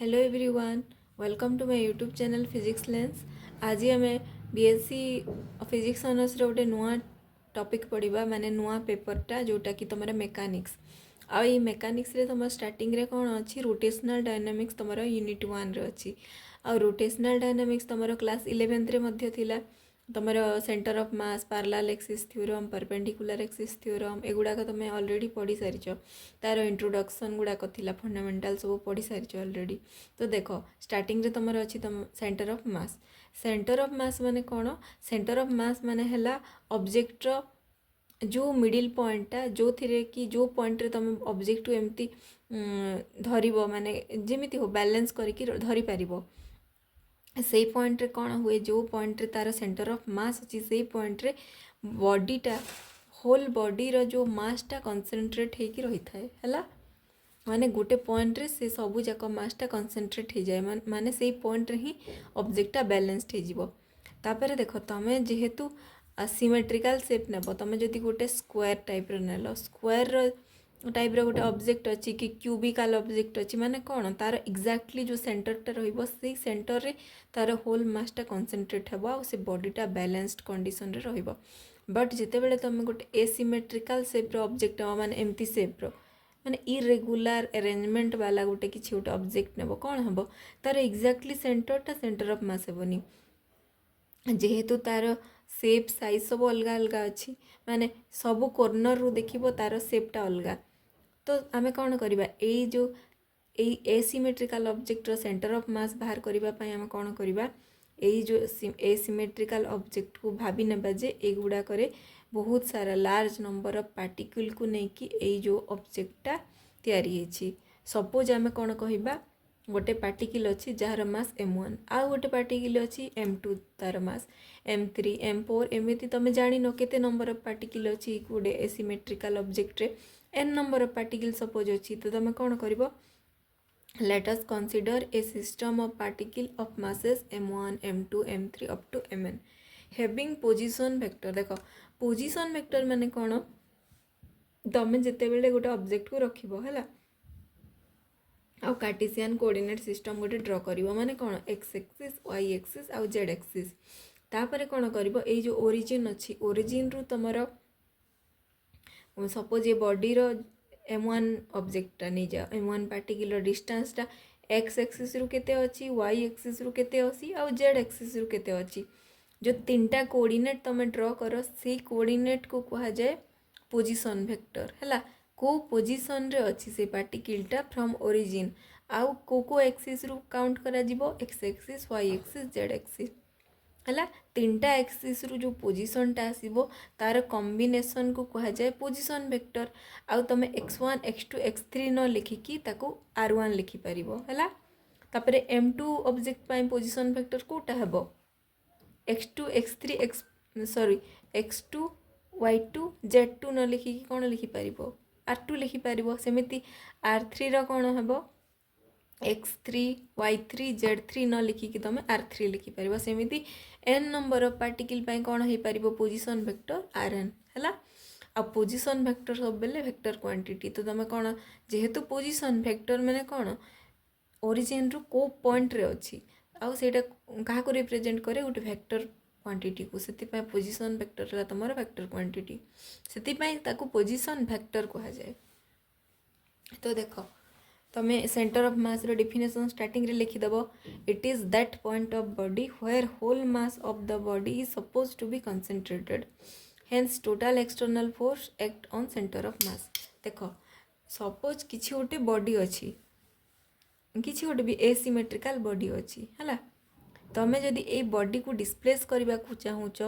Hello everyone, welcome to my YouTube channel physics lens. आज आम BSc physics honours गोटे नुआ टॉपिक पढ़ा माने नुआ पेपरटा जोटा कि तुम मेकानिक्स आई मेकानिक्स रे तुम स्टार्टिंग रे कौन अच्छी रोटेशनल डायनामिक्स तुम यूनिट 1 रे अच्छी आ रोटेशनल डायनामिक्स तुम क्लास 11th रे मध्य थिला तुमर centre of mass parallel axis theorem perpendicular axis theorem एगुड़ाक तुम ऑलरेडी पढ़ी सारिच तार इंट्रोडक्शन गुड़ाक थिला फंडामेंटल सब पढ़ी सारिच ऑलरेडी। तो देख स्टार्टिंग रे तुमर अच्छी तुम centre of mass. Centre of mass माने कौन? सेंटर ऑफ मास माने हैला ऑब्जेक्टर जो मिडिल पॉइंटा जो थिरे कि जो पॉइंट रे तुम ऑब्जेक्ट को एमती धरिबो माने जेमिति हो बैलेंस करके धरि पारिबो से पॉइंट रे कौन हुए जो पॉइंट रे तार सेंटर ऑफ मास अच्छी से पॉइंट रे बॉडीटा होल बॉडी रो जो मासटा कनसेंट्रेट होकर रही थाए हैला माने गोटे पॉइंट रे से सबू जाक मासटा कनसेंट्रेट हो जाए माने से पॉइंट रे ही ऑब्जेक्टटा बैलेंस्ड हो जिवो। तापर देख तुम जेहेतु सिमेट्रिकल शेप नेब तुम जदि गोटे स्क्वायर टाइप रो नेल स्क्वायर टाइप रो गोटे ऑब्जेक्ट अच्छी कि क्यूबिकल ऑब्जेक्ट अच्छी माने कौन तार एक्जाक्टली जो सेंटरटा रहिबो से सेंटर रे तार होल मासटा कनसेंट्रेट हेबो आ से बॉडीटा बैलेंस्ड कंडीशन रे रहिबो। बट जितेबेले तुम गोटे एसिमेट्रिकल शेप रो ऑब्जेक्ट माने एमती शेप रो माने इरेगुलर अरेंजमेंट वाला गोटे किसी गोटे ऑब्जेक्ट नेब कौन हेबो तार एक्जाक्टली सेंटरटा सेंटर ऑफ मास हेबोनी जेहेतु तार सेप साइज सब अलग अलग अच्छी माने सबू कॉर्नर रू देखिबो तार शेपटा अलग। तो आम कौन करवा जो एसिमेट्रिकल ऑब्जेक्टर सेंटर ऑफ मास बाहर करने आम कौन करवा जो एसिमेट्रिकल ऑब्जेक्ट को भाभी नेबा जे एगुड़ाक बहुत सारा लार्ज नंबर ऑफ पार्टिकल को लेकिन जो ऑब्जेक्टटा तैयारी सपोज आम कौन कहवा गोटे पार्टिकल अच्छी जार मास m1 आउ गोटे पार्टिकल अच्छी m2 तार मास m3 m4 एमती तुम जान के नंबर ऑफ पार्टिकल अच्छी गोटे एसिमेट्रिकल ऑब्जेक्ट रे n number of particle suppose अच्छी तो तुम कौन कर let us consider a system of particle of masses m1 m2 m3 up to mn having position vector. देख पोजिशन वेक्टर माने कौन तुम जितेबेले गोटे ऑब्जेक्ट को रखिबो हैला आउ कार्टेशियन कोऑर्डिनेट सिस्टम गोटे ड्र करिवो माने कौन एक्स एक्सिस वाई एक्सिस आउ जेड एक्सिस तापर कौन करिवो ए जो ओरिजिन अच्छी ओरिजिन रु तुमर सपोज ये बॉडी रो m1 ऑब्जेक्टटा नहीं जाओ m1 पार्टिकल डिस्टेंसटा एक्स एक्सिस रु केते अच्छी वाई एक्सिस रु केते अच्छी आउ जेड एक्सिस रु केते अच्छी जो तीनटा कोऑर्डिनेट तुम ड्र कर से कोऑर्डिनेट को कहा जाए पोजीशन वेक्टर हैला को पोजीशन रे अच्छी से पार्टिकलटा फ्रॉम ओरिजिन आउ को एक्सिस रु काउंट करा जिवो X axis Y axis Z axis हैला तीनटा एक्सिस रु जो पोजीशनटा आसीबो तार कॉम्बिनेशन को कहा जाए पोजीशन वेक्टर आउ तुम x1 x2 x3 न लिखिकी ताको r1 लिखि परिबो हैला। तापरे m2 ऑब्जेक्ट पाई पोजीशन वेक्टर कोटा हेबो x2 x3 x sorry x2 y2 z2 न लिखिकी कोन लिखि परिबो r2 लिखि परिबो सेमिति r3 रो कोन हेबो x3 y3 z3 न लिखिकी तुम r3 लिखिपर सेमती n नंबर ऑफ पार्टिकल पाई कौन हो पार पोजिशन वेक्टर rn है आ पोजिशन वेक्टर सब बेले वेक्टर क्वांटिटी तो तुम कौन जेहेतु पोजिशन वेक्टर माने कौन ओरिजिन रु को पॉइंट रे अच्छी आउ सेटा क्या रिप्रेजेंट करे गोटे वेक्टर क्वांटिटी को से पोजिशन वेक्टर है तुम वेक्टर क्वांटिटी से पोजिशन वेक्टर कहा जाए। तो देख तमें सेंटर ऑफ मास रो डेफिनेशन स्टार्टिंग रे लिखिदेव it is that point of body where whole mass of the body is suppose to be concentrated hence total external force act on centre of mass. देख suppose किसी गोटे body अच्छी किसी गोटे भी एसिमेट्रिकल बॉडी अच्छी है तमें जदि ए बॉडी को डिस्प्लेस करने को चाहूच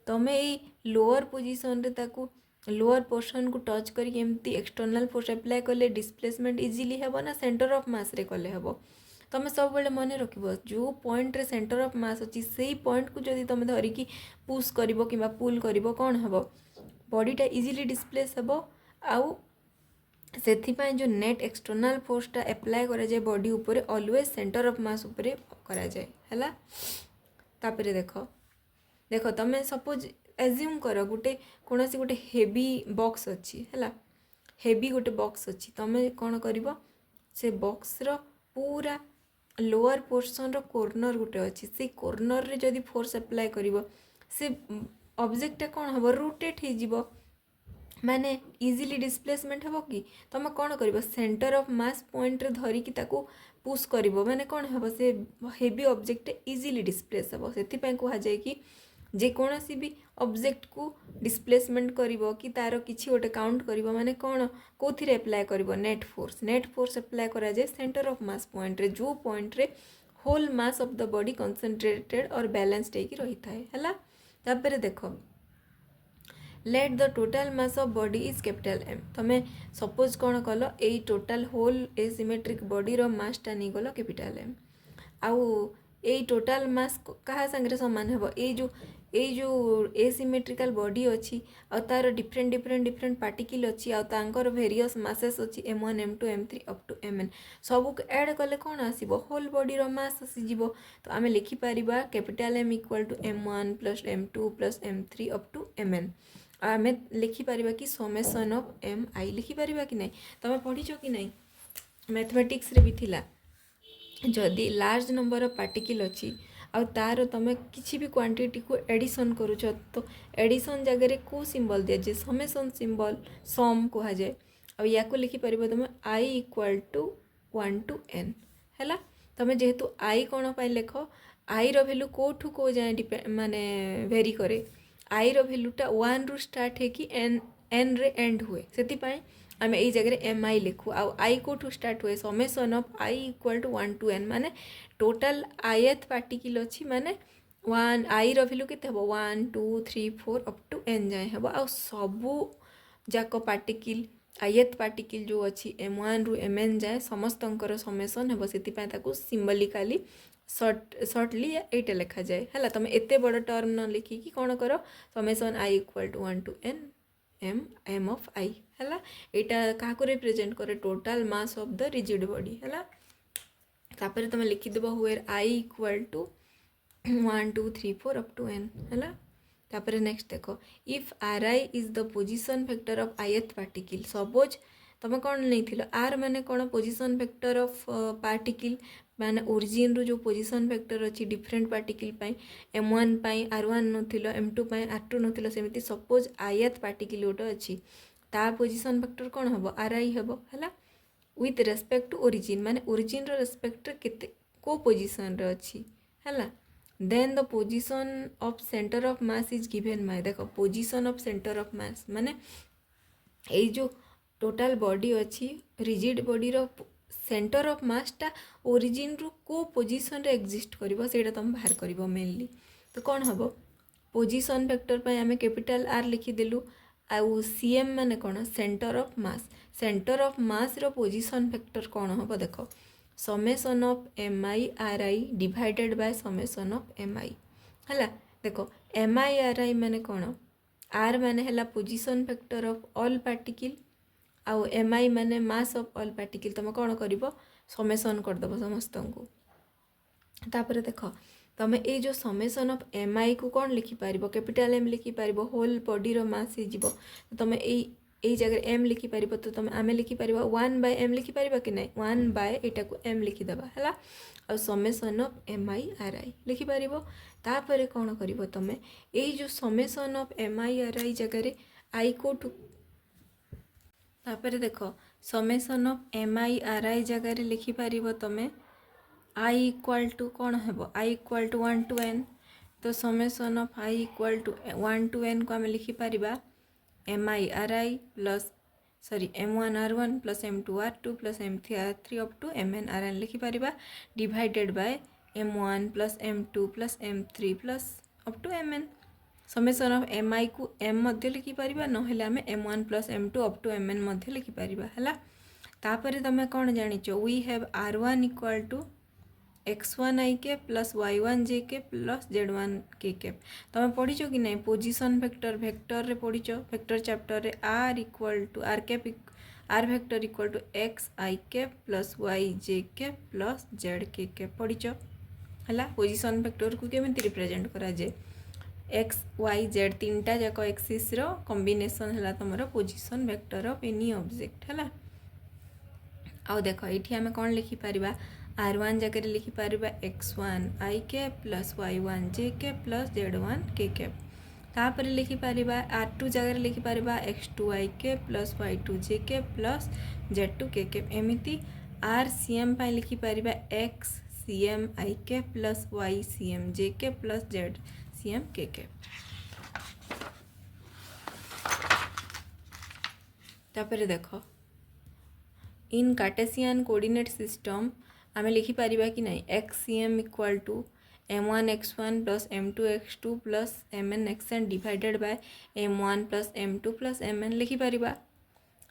तमें ये लोअर पोजिशन रे ताकू लोअर पोर्शन को टच करके एमती एक्सटर्नल फोर्स अप्लाई कले डिस्प्लेसमेंट इजिली हेबो ना सेंटर ऑफ मास रे कले हेबो। तुम सब बेले मन रखिबो जो पॉइंट रे सेंटर ऑफ मास अच्छी से पॉइंट को जदि तुम धरिकी पुश करिवो किबा पुल करिवो कोन हेबो बॉडीटा इजिली डिस्प्लेस हेबो आउ सेथिपाई जो नेट एक्सटर्नल फोर्सटा अप्लाई करा जाए बॉडी ऊपर ऑलवेज सेंटर ऑफ मास ऊपर करा जाए हैला। तापरे देखो देखो तुम सपोज एज्यूम कर गोटे कौन सी गोटे हेवी बॉक्स अच्छी है हेवी गोटे बॉक्स अच्छी तुम कौन कर से बॉक्स रो पूरा लोअर पोर्सन रो कॉर्नर गुटे अच्छी से कॉर्नर रे जदि फोर्स अप्लाई करिवो से ऑब्जेक्ट कौन हम रोटेट हो माने इजिली डिस्प्लेसमेंट हम कि तुम कौन कर सेंटर ऑफ मास पॉइंट रे धरिकी ताकू पुश कर माने कौन हम से हेवी ऑब्जेक्ट इजिली डिस्प्लेस हम से कह जाए कि जेकोसी भी ऑब्जेक्ट को डिस्प्लेसमेंट करिवो कि तार किसी गोटे काउंट करिवो माने कौन कौन अप्लाई करिवो नेट फोर्स अप्लाई करा जाए सेंटर ऑफ मास पॉइंट रे जो पॉइंट रे whole mass of the body concentrated और बैलेंस्ड होगी रही थाए हला तापर देखो let the total mass of body is capital M तमें सपोज कौन कल ए टोटाल होल एसिमेट्रिक बॉडी रो मास टा नहीं गल कैपिटल एम आउ ए टोटाल मास कहा संगे सामान हेबो ए जो एसिमेट्रिकल बॉडी अच्छी आ तार डिफरेंट डिफरेंट डिफरेंट पार्टिकल अच्छी आ तांकर वेरियस मासेस अच्छी M1 M2 M3 up to Mn सबू ऐड कले कौन आसीबो होल बॉडी रो मास आसीजिवो तो आमे लिखि परिबा capital M equal to M1 plus M2 plus M3 up to Mn आमे लिखि परिबा कि समेशन ऑफ Mi लिखि परिबा कि नहीं तमे पढिछो कि नहीं मैथमेटिक्स रे भी थिला जदि लार्ज नंबर ऑफ पार्टिकल अच्छी आ तार तुम किसी भी क्वांटिटी को एडिशन करुच तो एडिशन जगह को सिंबल दि जाए समेशन सिंबल सम कह जाए आ या लिखिपर तुम I equal to 1 to n है तुम जेहेतु I कौन पर लेख I रो वैल्यू कौटू कौ जाए माने वेरी करे I रो वैल्यूटा 1 रु स्टार्ट है कि n रे एंड हुए से आम यही जगह Mi लिखु आउ I कौटू स्टार्ट हुए summation of I equal to 1 to n माने टोटाल ith पार्टिकल अच्छी माने 1 I रो वैल्यू केते हबो 1 2 3 4 अप टू n जाए हबो आ सबू जाक पार्टिकल ith पार्टिकल जो अच्छी M1 रु Mn जाए समस्तंकर समेशन हेबो सेति पय ताकू सिंबलिकली शॉर्टली एटा लिखा जाए हला तुम एते बड़ टर्म न लिखी कि कोन करो summation I equal to 1 to n m of I हला एटा का को रिप्रेजेंट करे total mass of the rigid body हला तापर तुम लिखिदेव हुएर I equal to 1 2 3 4 up to n है तापर नेक्स्ट देख if Ri is the position factor of ith particle suppose तुम कौन नहीं आर माने कौन पोजिशन फैक्टर ऑफ पार्टिकल माने ओरिजिन रू जो पोजिशन फैक्टर अच्छी डिफरेंट पार्टिकल पाई M1 पाई R1 नथिलो M2 पाई R2 नथिलो सेमिति सपोज ith पार्टिकल गोटे अच्छी ता पोजिशन फैक्टर कौन हम Ri हम है विथ रेस्पेक्ट टू ओरिजिन माने ओरिजिन रो रेस्पेक्ट केते को पोजिशन रे अच्छी है then the position of centre of mass is given my देखो position of centre of mass माने ए जो टोटल बॉडी अच्छी रिजिड बॉडी रो सेंटर ऑफ मास टा ओरिजिन रू को पोजिशन रे एग्जिस्ट करिवो सेटा तुम बाहर करिवो मेनली तो कौन हम पोजिशन फैक्टर पे आमे कैपिटल R लिखि देलु आउ CM माने कौन सेंटर ऑफ मास रो पोजिशन फैक्टर कौन हम देख summation of Mi Ri divided by summation of Mi है देख Mi Ri माने कौन R माने है position factor of all particle आउ Mi माने मास ऑफ ऑल पार्टिकल तुम कौन कर समेशन करदेव समस्त को तापर देख तुम ये जो समेशन ऑफ Mi को कौन लिखिपार कैपिटल M लिखिपार होल बॉडी रो मास हो तुम यही जगह M लिखिपार तो तुम आम लिखिपार 1 बाय M लिखिपार कि नहीं 1 बाय एटा को M लिखिदेवा है आ समेशन ऑफ Mi Ri लिखिपार तापर कौन कर तुम यही जो समेशन ऑफ Mi Ri जगह I कोठू तापर देख समेशन ऑफ Mi Ri जगह लिखिपार तुम I इक्वल टू कौन हेबो I equal to 1 to n तो summation of I equal to 1 to n को आम लिखिपार Mi Ri plus sorry M1 R1 plus M2 R2 plus M3 R3 up to Mn Rn लिखिपार divided by M1 plus M2 plus M3 plus up to Mn summation of Mi को M मध्य लिखिपार नहेले आम M1 plus M2 up to Mn मध्य लिखिपार है तापर तुम कौन जानिच we have R1 equal to x1 i के प्लस y1 j के प्लस z1 k के तुम पढ़ीच कि नहीं पोजिशन वेक्टर वेक्टर रे पढ़ीच वेक्टर चैप्टर रे r equal to r cap r vector equal to x i के प्लस y j के प्लस z के पढ़ीच है पोजिशन वेक्टर को केमिति रिप्रेजेंट करा जाए x y z तीनटा जाक एक्सिस रो कॉम्बिनेशन है तुम position vector of any object है आउ देख ये आम कौन लिखिपर r1 जगह लिखिपर x1 i cap plus y1 j cap plus z1 k cap तापर लिखिपर r2 जगह लिखिपर x2 i cap plus y2 j cap plus z2 k cap एमती r cm लिखिपर x cm i cap plus y cm j cap plus z cm k cap तापर देख इन Cartesian coordinate system आम लिखिपर कि नहीं X C M equal to m1 x1 plus m2 x2 plus mn xn divided by m1 plus m2 plus mn लिखिपर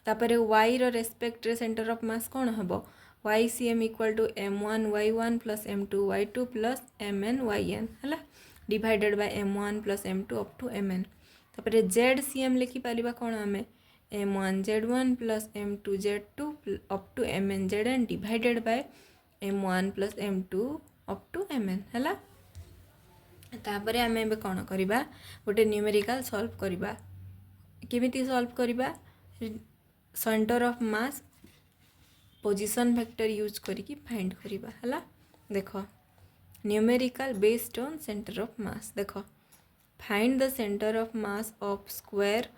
तापर y रो respect रे सेंटर ऑफ मास कौन हम y C M equal to m1 y1 plus m2 y2 plus mn yn है divided by m1 plus m2 up to mn तापर z C M लिखिपर कौन आम m1 z1 plus m2 z2 up to mn zn divided by m1 plus m2 up to mn है तापर आम ए कौन करवा गोटे न्यूमेरिकल सॉल्व करवा केमिति सॉल्व करवा centre of mass position vector use करके फाइंड करवा है देख numerical based on centre of mass देख find the centre of mass of square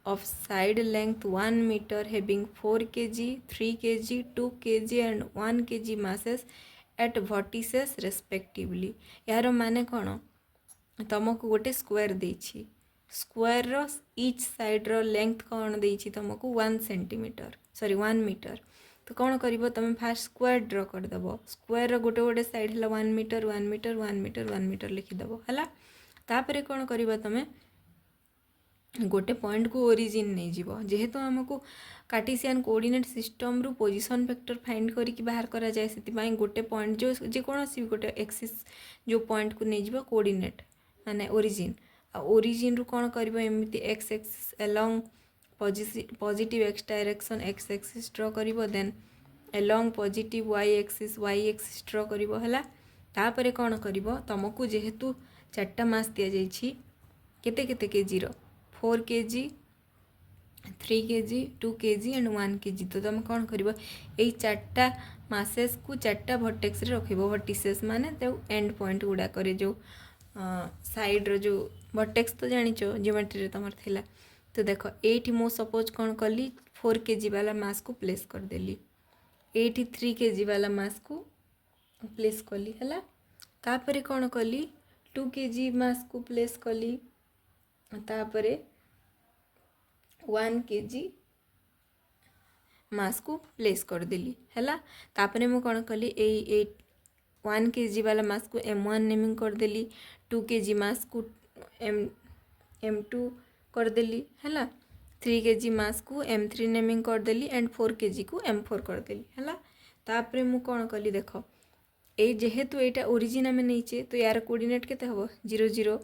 of side length 1 meter having 4 kg, 3 kg, 2 kg and 1 kg masses at vertices respectively यार माने कौन तुमको गोटे स्क्वायर देछि स्क्वायर रो ईच साइड रो length कौन देछि तुमको 1 सेंटीमीटर सॉरी 1 मीटर तो कौन करिवो तुम फास्ट स्क्वायर ड्रॉ कर दबो स्क्वायर रो गोटे गोटे साइड हला 1 मीटर 1 मीटर 1 मीटर 1 मीटर लिखि दबो हला तापरे कौन करिवो तुम गोटे पॉइंट को ओरिजिन नहीं जीव जेहेतु आमको कार्टेशियन कोऑर्डिनेट सिस्टम रु पोजीशन वेक्टर फाइंड करके बाहर करा जाए से गोटे पॉइंट जो जेकोसी गोटे एक्सिस जो पॉइंट को नहीं जीव कोऑर्डिनेट माने ओरिजिन ओरिजिन रु कौन कर एमती x axis along positive x direction x axis draw कर then along positive y axis draw कर तापर कौन कर तुमको जेहेतु 4टा मास दि जाइए केते केते केजी रो 4 kg 3 kg 2 kg and 1 kg तो तुम कौन कर यही 4टा मासेस को 4टा वर्टेक्स रे रखिबो वर्टिसेस माने तो एंड पॉइंट गुड़ा करे जो साइड रो जो वर्टेक्स तो जानिचो ज्योमेट्री रे तमर थिला तो देखो एठी मो सपोज कौन कली 4 kg वाला मास को प्लेस कर देली एठी 3 kg वाला मास को प्लेस कली हला तापरे कौन कली 2 kg मास को प्लेस कली तापरे 1 kg मास को प्लेस कर देली है तापरे मु कौन कली 1 kg वाला मास को m1 नेमिंग कर देली 2 kg मास को m2 कर देली है 3 kg मास को m3 नेमिंग कर देली एंड 4 kg को m4 कर देली है तापरे मु कौन कली देख ए जेहेतु एटा ओरिजिन आम नहीं तो यार कोऑर्डिनेट केते हबो 0 0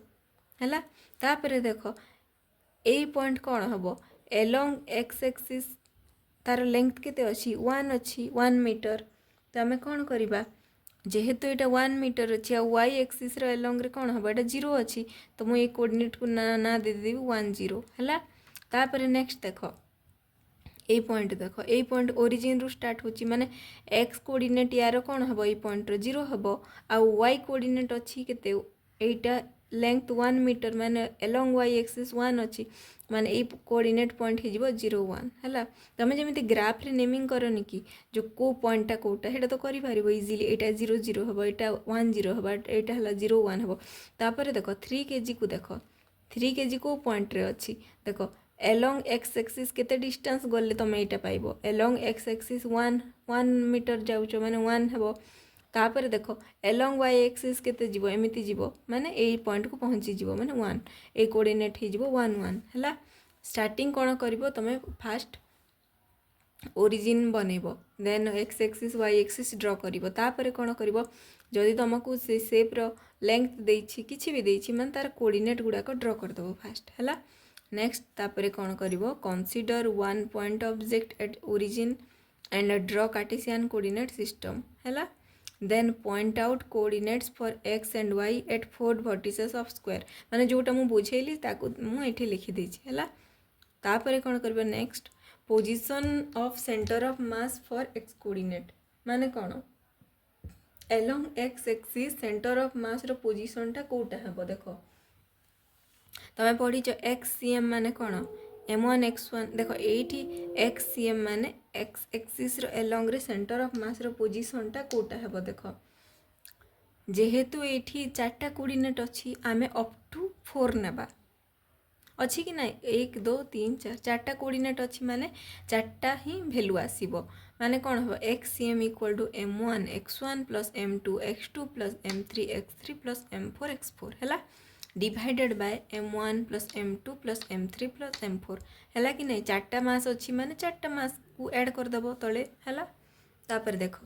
है तापरे देख ए पॉइंट कौन हम एलोंग एक्स एक्सिस तार लेंथ केते अच्छी 1 मीटर तो आम कौन करवा जेहेतु यहाँ 1 मीटर अच्छी आ वाई एक्सिस एलोंग रे कौन हम यहाँ 0 अच्छी तो मुझे कोऑर्डिनेट को ना देदेवी 1 0 है तापर नेक्स्ट देख ए पॉइंट देख ए पॉइंट ओरिजिन रु स्टार्ट होची माने एक्स कोऑर्डिनेट यार कौन हम ये पॉइंट रो 0 हम आ वाई कोऑर्डिनेट अच्छी केते एटा लेंथ 1 मीटर माने एलोंग वाई एक्सिस 1 अच्छी माने ये कोऑर्डिनेट पॉइंट हो 0 1 है तुम जमी ग्राफ रे नेमिंग करनी कि जो को पॉइंटा कोटा है तो करि पारिबो इजीली एटा 0 0 हम एटा 1 0 हम एटा हला 0 1 हम तापर देख 3 kg को देख 3 kg को पॉइंट रे अच्छी देख एलोंग एक्स एक्सिस केते डिस्टेंस गले तुम एटा पाइबो एलोंग एक्स एक्सिस 1 मीटर जाउचो माने 1 हेबो तापर देख एलोंग वाई एक्सिस केते जीवो एमिति जीवो माने ए पॉइंट को पहुँची जीवो माने 1 ए कोऑर्डिनेट ही जीवो 1 1 है स्टार्टिंग कौन करिवो तमे फास्ट ओरिजिन बनइबो then x axis Y axis draw करिवो तापर कौन करिवो जदि तुमको से शेप रो लेंथ देछि किछि भी देछि माने तार कोऑर्डिनेट गुडा को ड्रॉ कर दबो फास्ट है नेक्स्ट तापर कौन करिवो consider 1 point object at origin and draw cartesian coordinate system है then point out coordinates for x and y at 4 vertices of square माने जोटा मु बुझेली ताकू मु एठी लिखि देछि है तापर कौन करबो next position of centre of mass for x coordinate माने कौन along x axis centre of mass रो पोजीशनटा कोटा हेबो देखो तमे पढ़ीच एक्स सी एम माने कौन m1 x1 देख ये एक्स सी एम माने एक्स एक्सिस रो एलोंग रे सेंटर ऑफ मास रो पोजीशनटा कोटा हेबो देख जेहेतु ये चार्टा कोऑर्डिनेट अच्छी आमे अप टू 4 नेबा अच्छी कि ना 1 2 3 4 चार्टा कोऑर्डिनेट अच्छी माने चार्टा ही वैल्यू आसीबो माने कौन हम X C M equal to m1 x1 plus m2 x2 plus m3 x3 plus m4 x4 है divided by m1 plus m2 plus m3 plus m4 है कि नहीं चार्टा मास अच्छी माने चार्टा मास को ऐड कर दबो तले है तापर देखो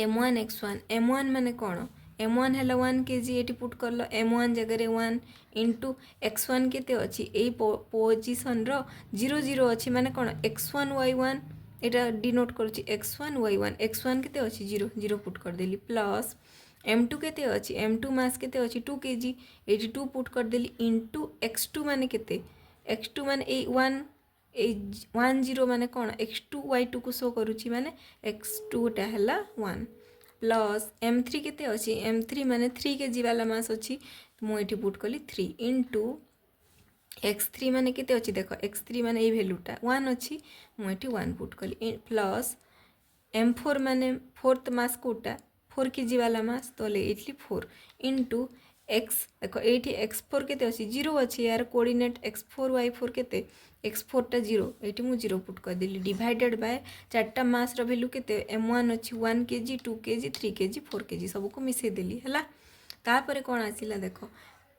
m1 x1 m1 माने कौन m1 है 1 kg ये पुट कर लो m1 जगह 1 इंटू x1 केते अच्छी यही पोजिशन रो 0 0 अच्छी माने कौन x1 y1 एटा डिनोट करुच्ची x1 y1 x1 केते अच्छी 0 0 पुट कर देली प्लस m2 केते अच्छी m2 मास केते अच्छी 2 kg ये 2 पुट कर देली इंटू x2 माने केते x2 माने ए 1 0 माने कौन x2 y2 को शो करुच्ची माने x2 टा हैला 1 प्लस m3 केते अच्छी m3 माने 3 kg वाला मास अच्छी तो मुझे पुट कली 3 इंटू x3 माने केते अच्छी देख x3 माने ये वैल्यूटा 1 अच्छी मुझे 1 पुट कली प्लस m4 माने फोर्थ मास कोटा 4 kg वाला मास तो ले 4 इंटू x देख ये x4 केते अच्छी 0 अच्छी यार कोऑर्डिनेट x4 y4 केते x4 टा 0 ये मुझे 0 पुट कर देली डिवाइडेड बाय चार्टा मास रो वैल्यू केते m1 अच्छी 1 kg 2 kg 3 kg 4 kg सब को मिसे देली है तापर कौन आसिला देख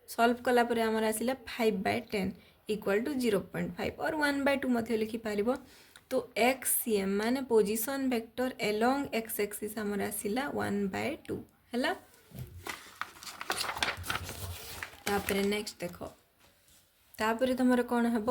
सॉल्व कला परे हमर आसिला 5/10 इक्वल टू 0.5 और 1/2 मध्य लिखि पारिबो तो एक्स सी एम माने position vector along x axis हमर आसिला 1/2 है तापर नेक्स्ट देखो तापर तुम कौन हम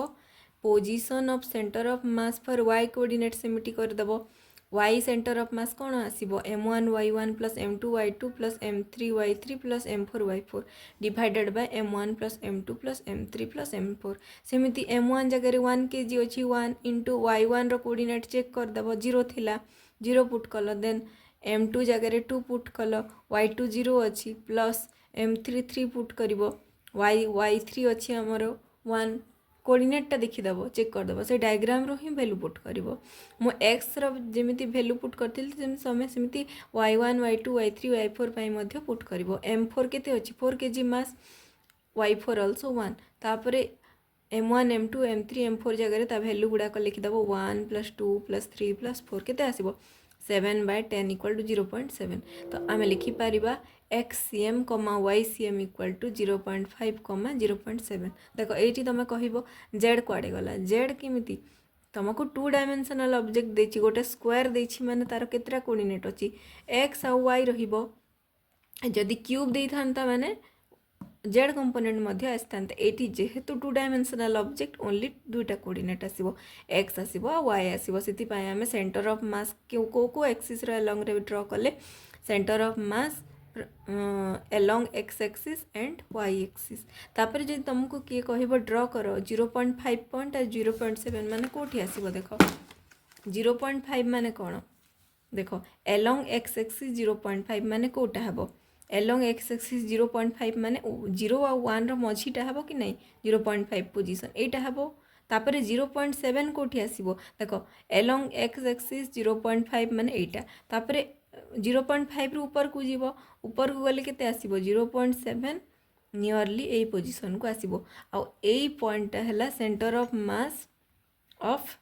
position of centre of mass for y coordinate सेमिटी कर दबो वाई सेंटर ऑफ मास कौन आसीबो m1 y1 plus m2 y2 plus m3 y3 plus m4 y4 divided by m1 plus m2 plus m3 plus m4 सेमिति m1 जगह 1 kg अच्छी 1 into y1 रो coordinate check कर दबो 0 थिला 0 पुट कल then m2 जगह 2 पुट कल y2 0 अच्छी प्लस m3 3 पुट करिवो y3 अच्छी हमर 1 कोऑर्डिनेटटा देखिदेव चेक करदेव से डायग्राम रो ही वैल्यू पुट करिवो मो एक्स रो जेमिति वैल्यू पुट करथिल सेमिति y1 y2 y3 y4 पाई मध्य पुट करिवो m4 केते अछि 4 kg मास y4 आल्सो 1 तापरे m1 m2 m3 m4 जगह ता वैल्यू गुडा को लिखिदेव 1 + 2 + 3 + 4 केते आसीबो 7/10 इक्वल टू 0.7 तो आम लिखिपर X C M comma Y C M equal to 0.5 comma 0.7 देख ये तुम कह जेड कुआड़े गला जेड केमी तुमको 2 डायमेंशनल ऑब्जेक्ट देछि गोटे स्क्वायर देछि माने तार केतरा कोऑर्डिनेट अछि एक्स आ वाई रहिबो जदि क्यूब देई थांता माने जेड कंपोनेंट मध्य आसता ये जेहेतु 2 डायमेंशनल ऑब्जेक्ट ओनली 2टा कोऑर्डिनेट आसीबो एक्स आसीबो आ वाई आसीबो सेति पाए हमें सेंटर ऑफ मास को एक्सिस रो अलोंग रे ड्रा कले centre of mass along x axis and y axis तापर जे तुमको किए कहबो ड्रा करो 0.5 पॉइंट और 0.7 माने कोठी आसीबो देखो 0.5 माने कोन देखो अलोंग एक्स एक्सिस 0.5 माने कोटा हबो एलोंग एक्स एक्सिस 0.5 माने 0 आ 1 रो मझीटा हबो कि नहीं 0.5 पोजीशन एटा हबो तापर 0.7 कोठी आसीबो देखो एलोंग एक्स एक्सिस 0.5 माने एटा तापर 0.5 रू ऊपर को जीवो ऊपर को गले केते आसीबो 0.7 नियरली ए पोजीशन को आसीबो आ ए पॉइंट हैला centre of mass of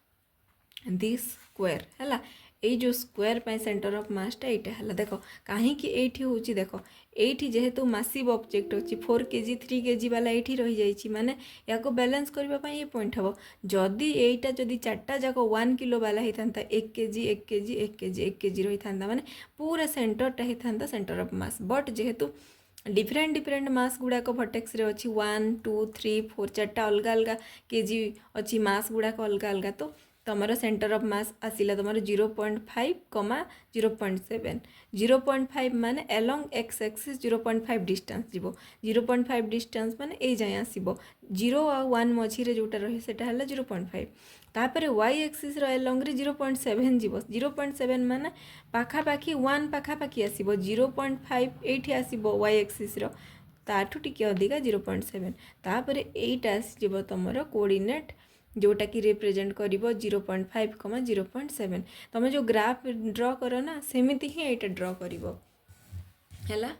this square हैला ये जो स्क्वायर पाई सेंटर ऑफ मासटा यहाँ है देख कहीं ये हूँ देख ये जेहेतु मासिव ऑब्जेक्ट अच्छी 4 kg 3 kg वाला ये रही जाइए माने या को बैलेंस करने ये पॉइंट हम जदि यहीटा जदि 4टा जाक 1 किलो वाला होता 1 kg 1 kg 1 kg 1 kg रही था माने पूरा सेंटरटा होता सेंटर ऑफ मास बट जेहेतु डिफरेंट डिफरेंट मास गुड़ाक वर्टेक्स रे अच्छी 1 2 3 4 4टा अलग अलग केजी अच्छी मास गुड़ाक अलग अलग तो तुमर सेंटर ऑफ मास आसिला तुमर 0.5 कमा 0.7 0.5 माने एलोंग एक्स एक्सिस 0.5 डिस्टेंस जीवो 0.5 डिस्टेंस माने ए जाय आसीबो 0 आ 1 मझी रे जोटा रहे सेटा हला 0.5 तापर y एक्सिस रो एलोंग रे 0.7 जीवो 0.7 माने पाखा पाखी 1 पाखा पाखी आसीबो 0.5 एठी आसीबो y एक्सिस रो ताठू टिके अधिका 0.7 तापर एटा आसीबो तमरो कोऑर्डिनेट जोटा कि रिप्रेजेंट करिवो 0.5 कमा 0.7 तुम जो ग्राफ ड्रॉ करो ना सेमिति ही एटा ड्रॉ करिवो हैला।